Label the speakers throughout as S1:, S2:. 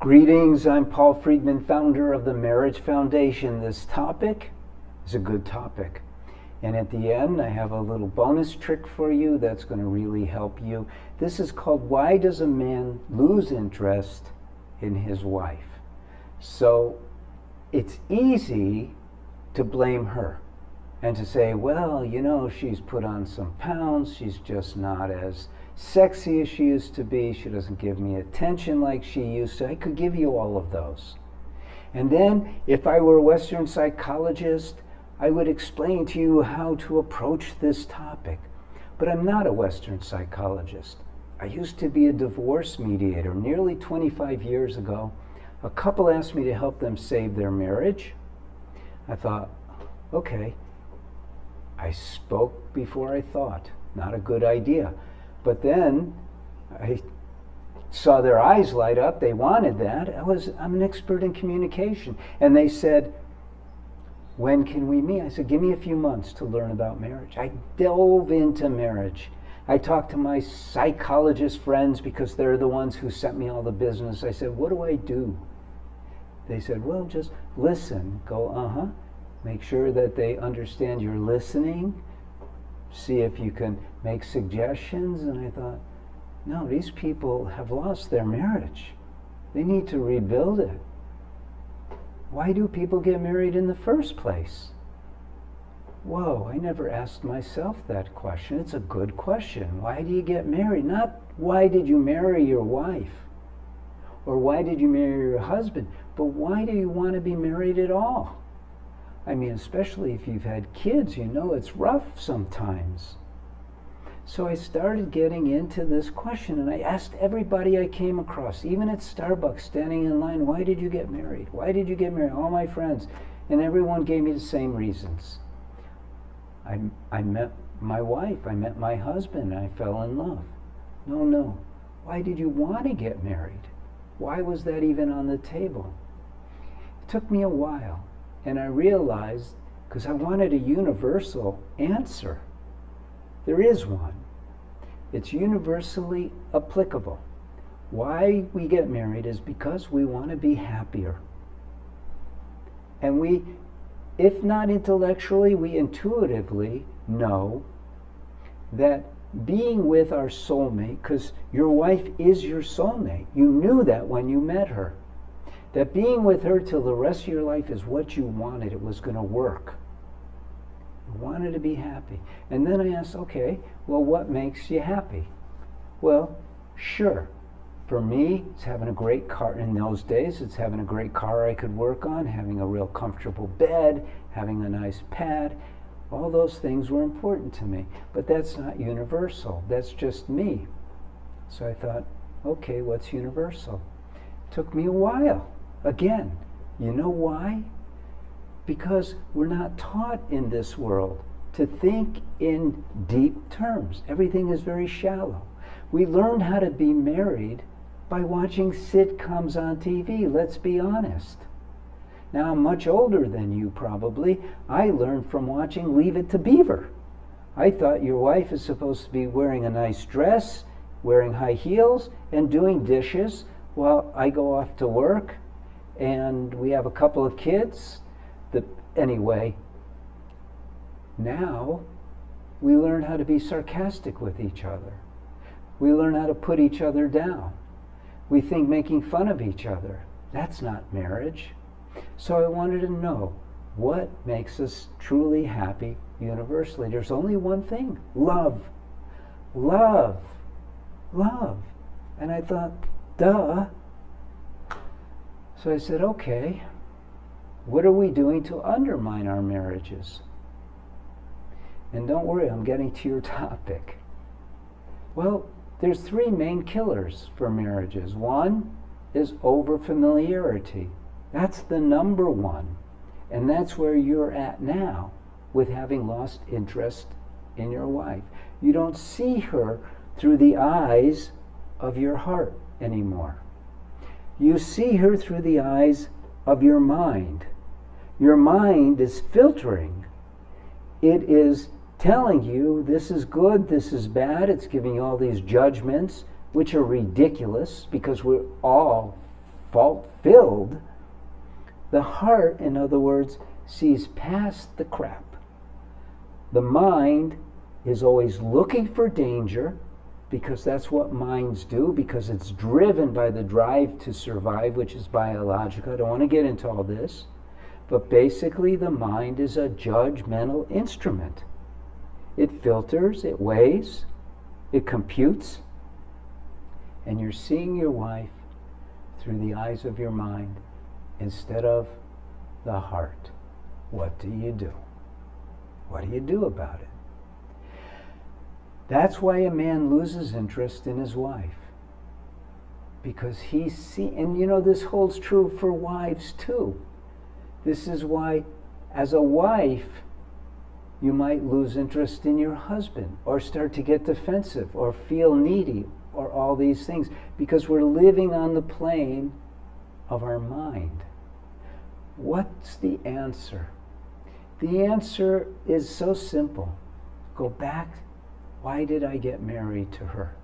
S1: Greetings, I'm Paul Friedman, founder of the Marriage Foundation. This topic is a good topic. And at the end, I have a little bonus trick for you that's going to really help you. This is called, Why Does a Man Lose Interest in His Wife? So it's easy to blame her and to say, well, you know, she's put on some pounds, she's just not as sexy as she used to be, she doesn't give me attention like she used to. I could give you all of those. And then if I were a Western psychologist, I would explain to you how to approach this topic. But I'm not a Western psychologist. I used to be a divorce mediator. Nearly 25 years ago, a couple asked me to help them save their marriage. I thought, okay, I spoke before I thought. Not a good idea. But then I saw their eyes light up. They wanted that. I'm an expert in communication. And they said, when can we meet? I said, give me a few months to learn about marriage. I dove into marriage. I talked to my psychologist friends because they're the ones who sent me all the business. I said, what do I do? They said, well, just listen. Go, Make sure that they understand you're listening. See if you can make suggestions. And I thought, no, these people have lost their marriage. They need to rebuild it. Why do people get married in the first place? Whoa, I never asked myself that question. It's a good question. Why do you get married? Not why did you marry your wife? Or why did you marry your husband? But why do you want to be married at all? I mean, especially if you've had kids, you know it's rough sometimes. So I started getting into this question, and I asked everybody I came across, even at Starbucks, standing in line, why did you get married? Why did you get married? All my friends. And everyone gave me the same reasons. I met my wife, I met my husband, I fell in love. No. Why did you want to get married? Why was that even on the table? It took me a while. And I realized, because I wanted a universal answer, there is one. It's universally applicable. Why we get married is because we want to be happier. And we, if not intellectually, we intuitively know that being with our soulmate, because your wife is your soulmate, you knew that when you met her. That being with her till the rest of your life is what you wanted. It was going to work. You wanted to be happy. And then I asked, okay, well, what makes you happy? Well, sure. For me, it's having a great car. In those days, it's having a great car I could work on, having a real comfortable bed, having a nice pad. All those things were important to me. But that's not universal. That's just me. So I thought, okay, what's universal? It took me a while. Again, you know why? Because we're not taught in this world to think in deep terms. Everything is very shallow. We learned how to be married by watching sitcoms on TV, let's be honest. Now, I'm much older than you probably. I learned from watching Leave It to Beaver. I thought your wife is supposed to be wearing a nice dress, wearing high heels, and doing dishes while I go off to work. And we have a couple of kids. Anyway, now we learn how to be sarcastic with each other. We learn how to put each other down. We think making fun of each other. That's not marriage. So I wanted to know what makes us truly happy universally. There's only one thing: love. Love. Love. And I thought, duh. So I said, okay, what are we doing to undermine our marriages? And don't worry, I'm getting to your topic. Well, there's three main killers for marriages. One is overfamiliarity. That's the number one. And that's where you're at now with having lost interest in your wife. You don't see her through the eyes of your heart anymore. You see her through the eyes of your mind. Your mind is filtering. It is telling you this is good, this is bad. It's giving you all these judgments, which are ridiculous because we're all fault-filled, the heart, in other words, sees past the crap. The mind is always looking for danger, because that's what minds do, because it's driven by the drive to survive, which is biological. I don't want to get into all this, but basically the mind is a judgmental instrument. It filters, it weighs, it computes, and you're seeing your wife through the eyes of your mind instead of the heart. What do you do? What do you do about it? That's why a man loses interest in his wife. Because and you know, this holds true for wives too. This is why, as a wife, you might lose interest in your husband, or start to get defensive, or feel needy, or all these things, because we're living on the plane of our mind. What's the answer? The answer is so simple. Go back. Why did I get married to her?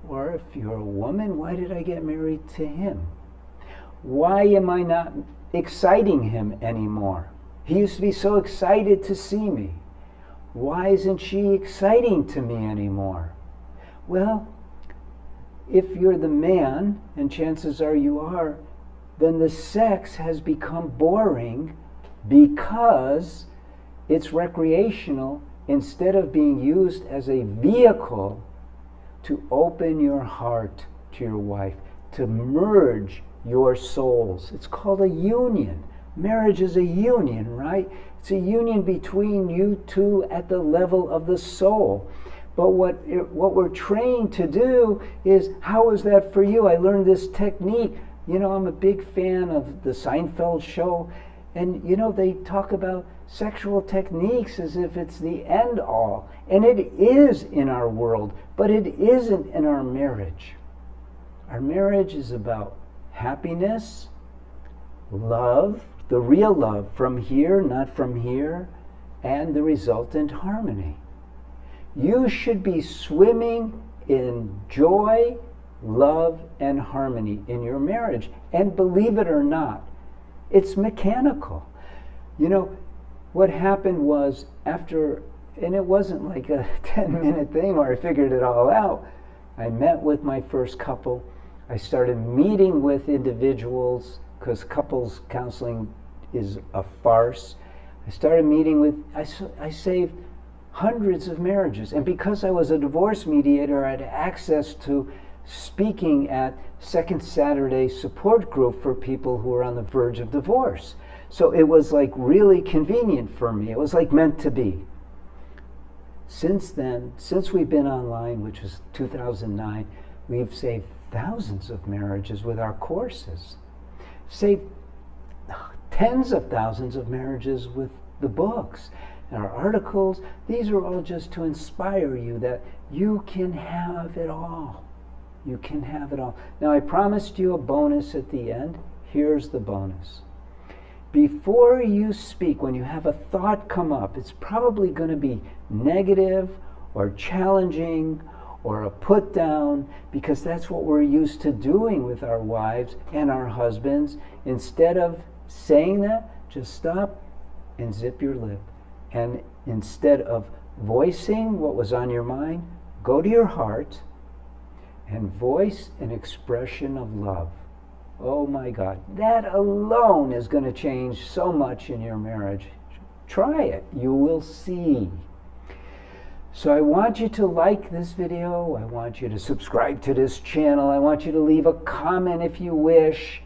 S1: Or if you're a woman, why did I get married to him? Why am I not exciting him anymore? He used to be so excited to see me. Why isn't she exciting to me anymore? Well, if you're the man, and chances are you are, then the sex has become boring because it's recreational instead of being used as a vehicle to open your heart to your wife, to merge your souls. It's called a union. Marriage is a union, right? It's a union between you two at the level of the soul. But what we're trained to do is, how is that for you? I learned this technique. You know, I'm a big fan of the Seinfeld show. And, you know, they talk about sexual techniques as if it's the end all. And it is in our world, but it isn't in our marriage. Our marriage is about happiness, love, the real love from here, not from here, and the resultant harmony. You should be swimming in joy, love, and harmony in your marriage. And believe it or not, it's mechanical. You know, what happened was after, and it wasn't like a 10-minute thing where I figured it all out. I met with my first couple. I started meeting with individuals, because couples counseling is a farce. I started meeting with, I saved hundreds of marriages. And because I was a divorce mediator, I had access to speaking at Second Saturday support group for people who were on the verge of divorce. So it was like really convenient for me. It was like meant to be. Since then, since we've been online, which was 2009, we've saved thousands of marriages with our courses. Saved tens of thousands of marriages with the books and our articles. These are all just to inspire you that you can have it all. You can have it all. Now, I promised you a bonus at the end. Here's the bonus. Before you speak, when you have a thought come up, it's probably going to be negative or challenging or a put down, because that's what we're used to doing with our wives and our husbands. Instead of saying that, just stop and zip your lip. And instead of voicing what was on your mind, go to your heart and voice an expression of love. Oh my God, that alone is going to change so much in your marriage. Try it, you will see. So I want you to like this video. I want you to subscribe to this channel. I want you to leave a comment if you wish.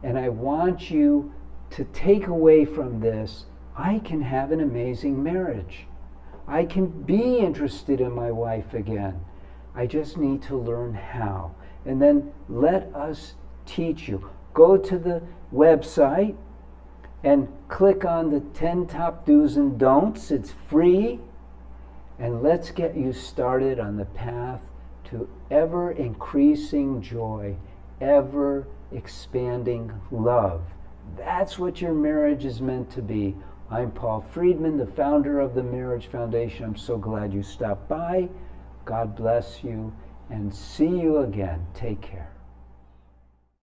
S1: And I want you to take away from this, I can have an amazing marriage. I can be interested in my wife again. I just need to learn how. And then let us teach you. Go to the website and click on the 10 top do's and don'ts. It's free. And let's get you started on the path to ever increasing joy, ever expanding love. That's what your marriage is meant to be. I'm Paul Friedman, the founder of the Marriage Foundation. I'm so glad you stopped by. God bless you, and see you again. Take care.